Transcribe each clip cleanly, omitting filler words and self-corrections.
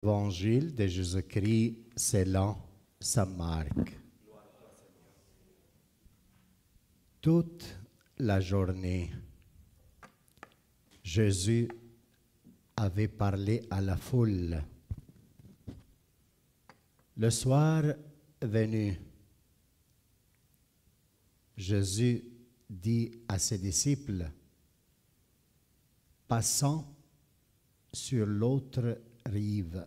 Évangile de Jésus-Christ selon saint Marc. Toute la journée, Jésus avait parlé à la foule. Le soir venu, Jésus dit à ses disciples, « Passons sur l'autre rive. »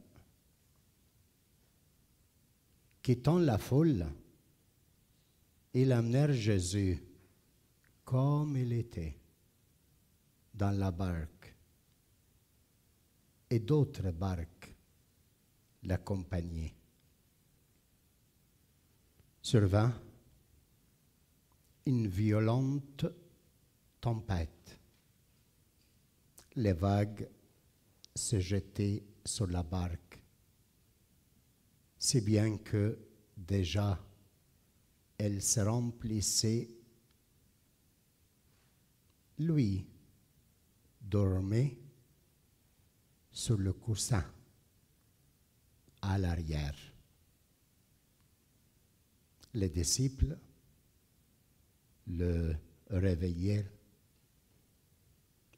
Quittant la foule, ils amenèrent Jésus comme il était dans la barque, et d'autres barques l'accompagnaient. Survint une violente tempête. Les vagues se jetaient sur la barque, si bien que déjà elle se remplissait. Lui dormait sur le coussin à l'arrière. Les disciples le réveillèrent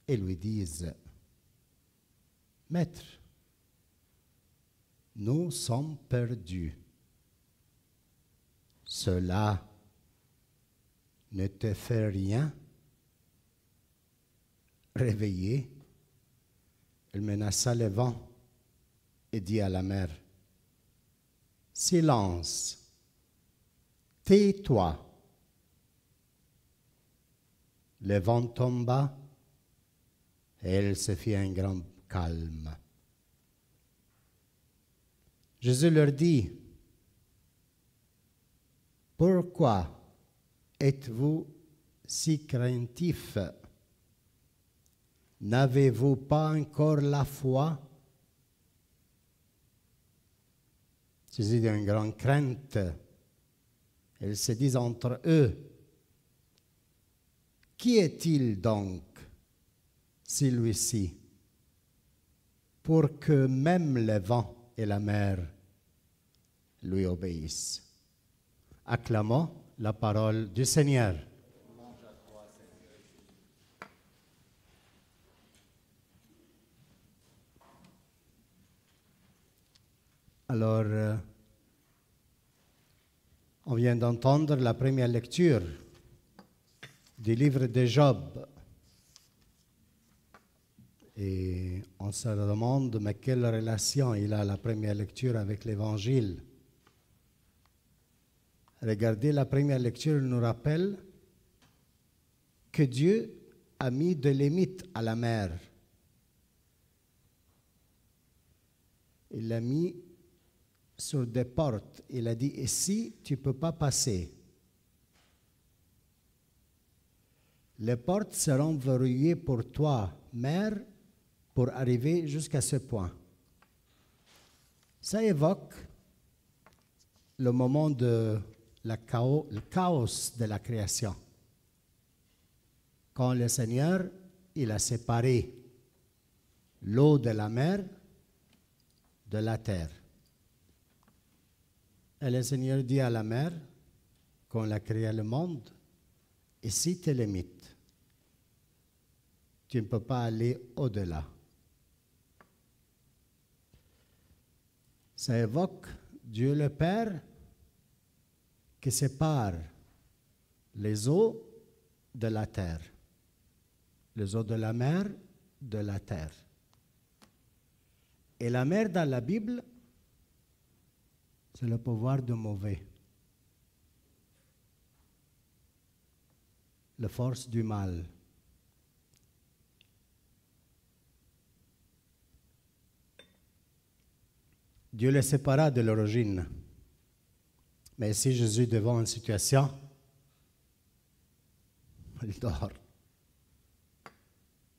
et lui disent, « Maître, nous sommes perdus. Cela ne te fait rien? » Réveillé, il menaça le vent et dit à la mer, « Silence, tais-toi. » Le vent tomba et il se fit un grand calme. Jésus leur dit, « Pourquoi êtes-vous si craintifs? N'avez-vous pas encore la foi? » Saisis d'une grande crainte, ils se disent entre eux, « Qui est-il donc, celui-ci, pour que même le vent et la mer lui obéissent? » Acclamons la parole du Seigneur. Alors, on vient d'entendre la première lecture du livre de Job. Et on se demande, mais quelle relation il a la première lecture avec l'Évangile? Regardez, la première lecture nous rappelle que Dieu a mis des limites à la mer. Il l'a mis sur des portes. Il a dit, ici, tu ne peux pas passer. Les portes seront verrouillées pour toi, mer, pour arriver jusqu'à ce point. Ça évoque le moment de le chaos de la création. Quand le Seigneur, il a séparé l'eau de la mer de la terre. Et le Seigneur dit à la mer, quand il a créé le monde, ici tes limites. Tu ne peux pas aller au-delà. Ça évoque Dieu le Père qui sépare les eaux de la terre, les eaux de la mer de la terre. Et la mer dans la Bible, c'est le pouvoir du mauvais, la force du mal. Dieu les sépara de l'origine. Mais si Jésus devant une situation, il dort.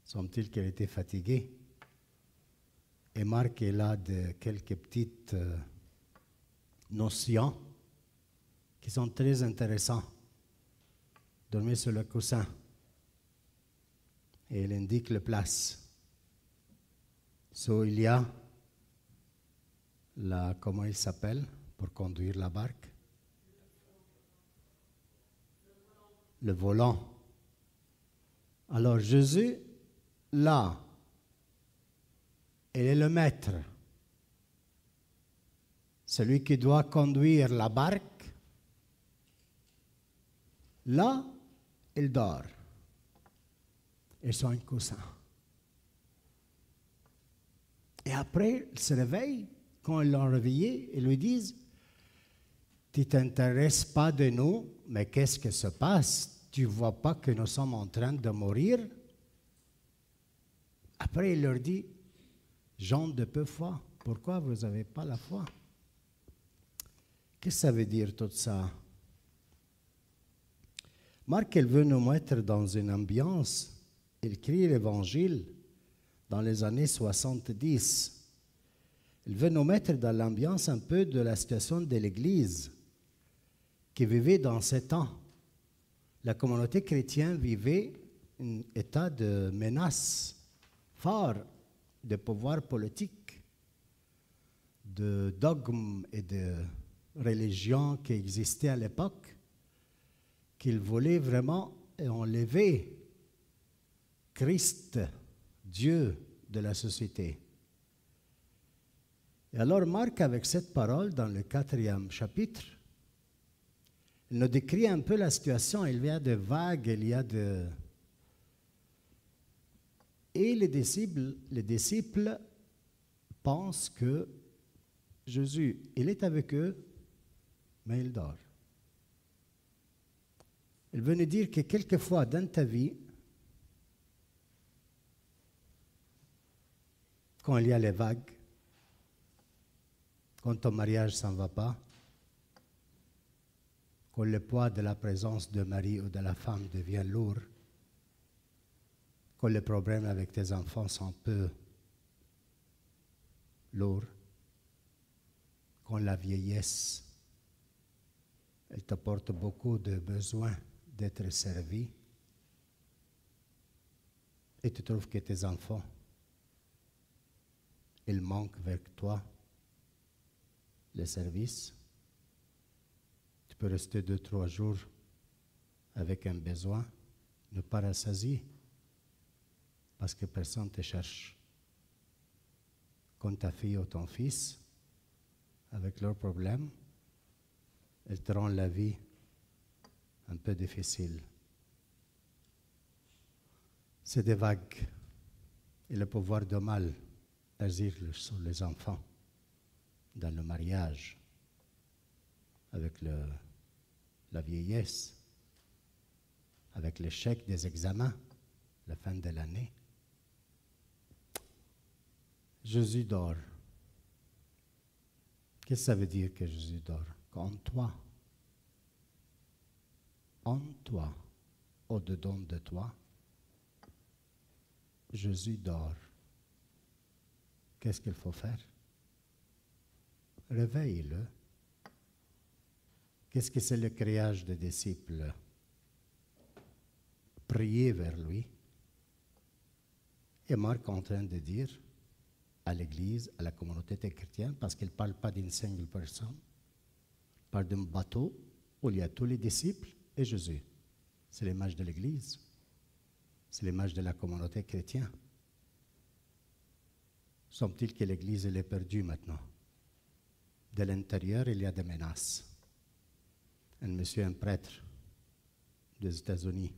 Semble-t-il qu'il était fatigué. Et Marc est là de quelques petites notions qui sont très intéressantes. Dormir sur le coussin. Et il indique la place. Il y a comment il s'appelle pour conduire la barque? Le volant. Alors Jésus, là, il est le maître, celui qui doit conduire la barque. Là, il dort. Et sur un coussin. Et après, il se réveille. Quand ils l'ont réveillé, ils lui disent, tu ne t'intéresses pas de nous, mais qu'est-ce qui se passe? Tu ne vois pas que nous sommes en train de mourir? Après, il leur dit, gens de peu foi, pourquoi vous n'avez pas la foi? Qu'est-ce que ça veut dire tout ça? Marc, il veut nous mettre dans une ambiance. Il écrit l'Évangile dans les années 70. Il veut nous mettre dans l'ambiance un peu de la situation de l'Église qui vivait dans ces temps. La communauté chrétienne vivait un état de menace fort de pouvoir politique, de dogmes et de religions qui existaient à l'époque, qu'il voulait vraiment enlever Christ, Dieu de la société. Et alors Marc, avec cette parole, dans le 4e chapitre, il nous décrit un peu la situation. Il y a des vagues, il y a de... Et les disciples pensent que Jésus, il est avec eux, mais il dort. Il veut nous dire que quelquefois dans ta vie, quand il y a les vagues, quand ton mariage ne s'en va pas, quand le poids de la présence de mari ou de la femme devient lourd, quand les problèmes avec tes enfants sont un peu lourds, quand la vieillesse, elle t'apporte beaucoup de besoins d'être servi, et tu trouves que tes enfants, ils manquent avec toi le service, tu peux rester 2-3 jours avec un besoin, ne pas rassasier, parce que personne ne te cherche. Quand ta fille ou ton fils, avec leurs problèmes, elles te rendent la vie un peu difficile. C'est des vagues et le pouvoir de mal agir sur les enfants dans le mariage, avec la vieillesse, avec l'échec des examens, la fin de l'année. Jésus dort. Qu'est-ce que ça veut dire que Jésus dort? En toi, au-dedans de toi, Jésus dort. Qu'est-ce qu'il faut faire? Réveille-le. Qu'est-ce que c'est le criage des disciples? Prier vers lui. Et Marc est en train de dire à l'Église, à la communauté chrétienne, parce qu'il ne parle pas d'une single personne, il parle d'un bateau où il y a tous les disciples et Jésus. C'est l'image de l'Église. C'est l'image de la communauté chrétienne. Semble-t-il que l'Église elle est perdue maintenant. De l'intérieur, il y a des menaces. Un monsieur, un prêtre des États-Unis,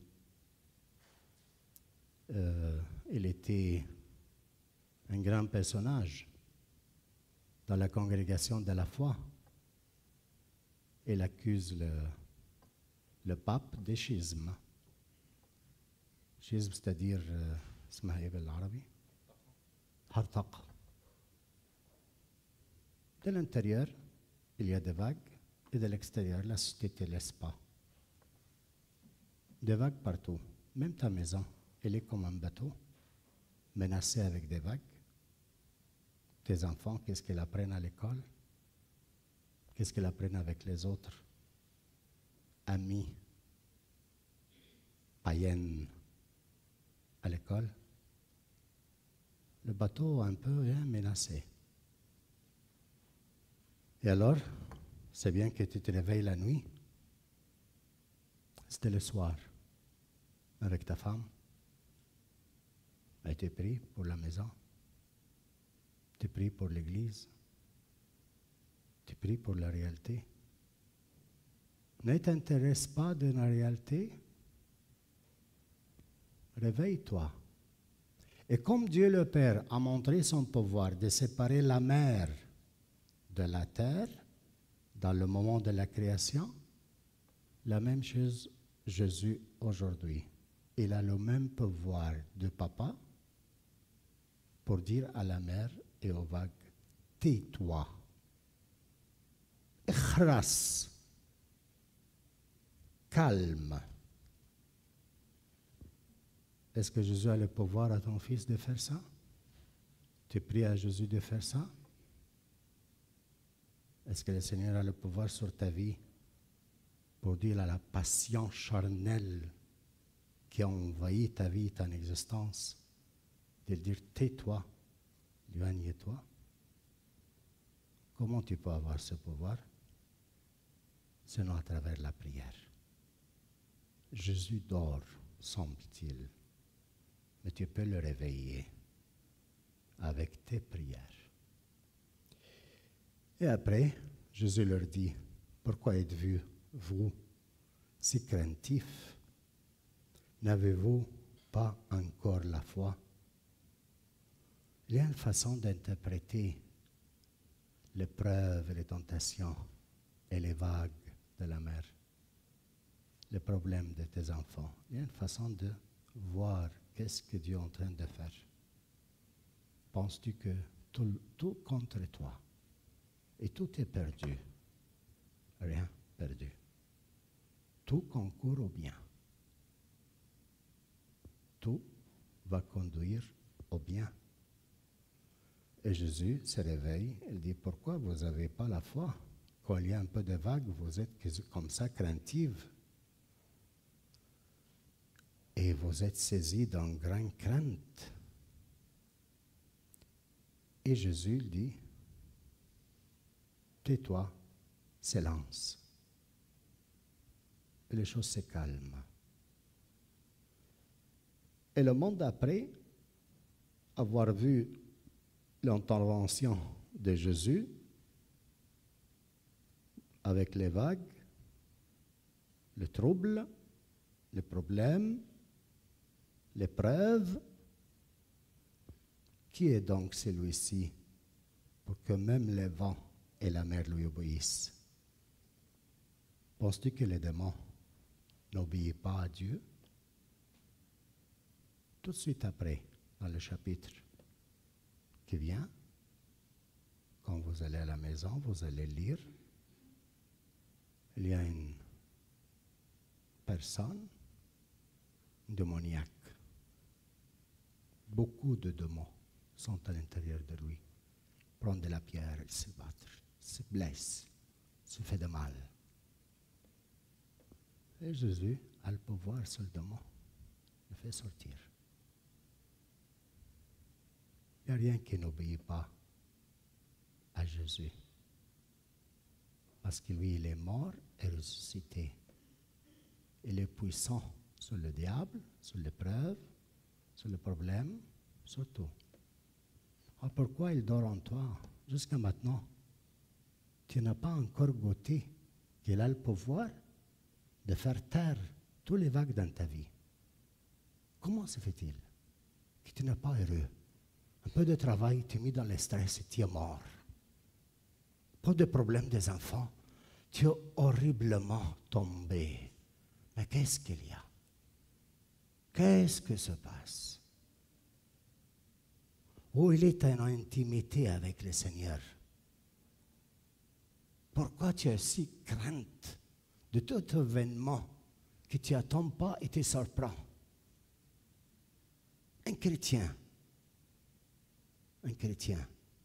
il était un grand personnage dans la congrégation de la foi. Il accuse le pape de schisme. Schisme, c'est-à-dire, اسمها ايه بالعربي؟ هرطقة. De l'intérieur, il y a des vagues, et de l'extérieur, la société ne laisse pas. Des vagues partout. Même ta maison, elle est comme un bateau, menacée avec des vagues. Tes enfants, qu'est-ce qu'ils apprennent à l'école? Qu'est-ce qu'ils apprennent avec les autres? Amis, païennes à l'école. Le bateau un peu menacé. Et alors, c'est bien que tu te réveilles la nuit. C'était le soir, avec ta femme. Et tu pries pour la maison. Tu pries pour l'église. Tu pries pour la réalité. Ne t'intéresse pas de la réalité. Réveille-toi. Et comme Dieu le Père a montré son pouvoir de séparer la mer de la terre dans le moment de la création, la même chose Jésus aujourd'hui. Il a le même pouvoir de papa pour dire à la mer et aux vagues, tais-toi. Ikhras. Calme. Est-ce que Jésus a le pouvoir à ton fils de faire ça? Tu pries à Jésus de faire ça? Est-ce que le Seigneur a le pouvoir sur ta vie pour dire à la passion charnelle qui a envahi ta vie, ton existence, de dire tais-toi, éloigne-toi? Comment tu peux avoir ce pouvoir? Sinon à travers la prière. Jésus dort, semble-t-il, mais tu peux le réveiller avec tes prières. Et après, Jésus leur dit, pourquoi êtes-vous si craintifs? N'avez-vous pas encore la foi? Il y a une façon d'interpréter l'épreuve et les tentations et les vagues de la mer, les problèmes de tes enfants. Il y a une façon de voir qu'est-ce que Dieu est en train de faire. Penses-tu que tout contre toi et tout est perdu? Rien perdu. Tout concourt au bien. Tout va conduire au bien. Et Jésus se réveille, il dit, pourquoi vous n'avez pas la foi? Quand il y a un peu de vague, vous êtes comme ça craintive. Et vous êtes saisis d'une grande crainte. Et Jésus dit, tais-toi, silence. Et les choses se calment. Et le monde d'après, avoir vu l'intervention de Jésus avec les vagues, le trouble, les problèmes, l'épreuve, qui est donc celui-ci pour que même les vents et la mer lui obéissent? Penses-tu que les démons n'obéissent pas à Dieu? Tout de suite après, dans le chapitre qui vient, quand vous allez à la maison, vous allez lire, il y a une personne démoniaque. Beaucoup de démons sont à l'intérieur de lui. Prend de la pierre, il se bat, se blesse, se fait de mal. Et Jésus a le pouvoir sur le démon, le fait sortir. Il n'y a rien qui n'obéit pas à Jésus. Parce que lui, il est mort et ressuscité. Il est puissant sur le diable, sur l'épreuve, sur le problème, sur tout. Alors pourquoi il dort en toi jusqu'à maintenant? Tu n'as pas encore goûté qu'il a le pouvoir de faire taire tous les vagues dans ta vie. Comment se fait-il que tu n'es pas heureux? Un peu de travail, tu es mis dans le stress et tu es mort. Pas de problème des enfants, tu es horriblement tombé. Mais qu'est-ce qu'il y a? Qu'est-ce que se passe? Où il est en intimité avec le Seigneur? Pourquoi tu as si crainte de tout événement que tu n'attends pas et te surprend? Un chrétien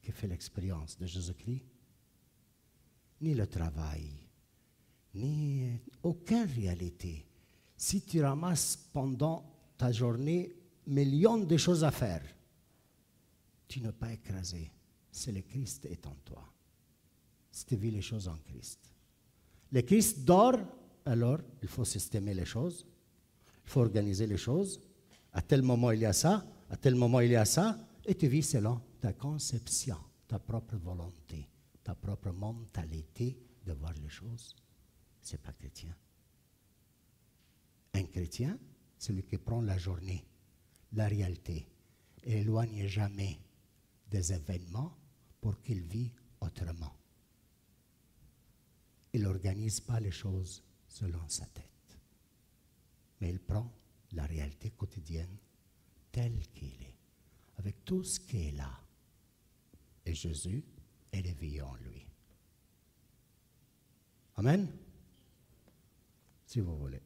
qui fait l'expérience de Jésus-Christ, ni le travail, ni aucune réalité. Si tu ramasses pendant ta journée millions de choses à faire, tu n'es pas écrasé. C'est le Christ est en toi. si tu vis les choses en Christ. Le Christ dort, alors il faut systemer les choses, il faut organiser les choses. À tel moment il y a ça, à tel moment il y a ça, et tu vis selon ta conception, ta propre volonté, ta propre mentalité de voir les choses. Ce n'est pas chrétien. Un chrétien, c'est celui qui prend la journée, la réalité, et éloigne jamais des événements pour qu'il vit autrement. Il n'organise pas les choses selon sa tête, mais il prend la réalité quotidienne telle qu'elle est, avec tout ce qui est là. Et Jésus est la vie en lui. Amen? Si vous voulez.